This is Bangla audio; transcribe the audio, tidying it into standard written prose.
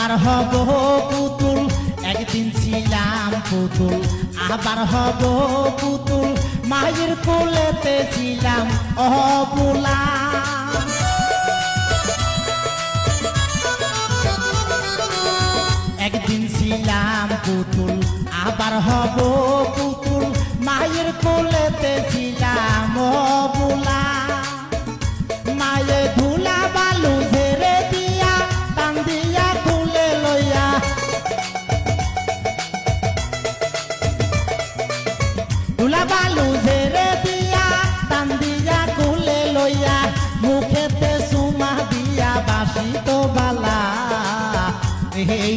আবার হব পুতুল, একদিন ছিলাম পুতুল, আবার হব পুতুল, মায়ের কোলেতে ছিলাম অবলা। একদিন ছিলাম পুতুল, আবার হব পুতুল, মায়ের কোলেতে ছিলাম অবলা। মায়ে ধুলা বালু ঝেড়ে দিয়া, টান দিয়া খুলে লইয়া, ধুলা বালু ঝেড়ে দিয়া, টান দিয়া খুলে লইয়া, মুখেতে সুমা দিয়া বাসিত বালা। এই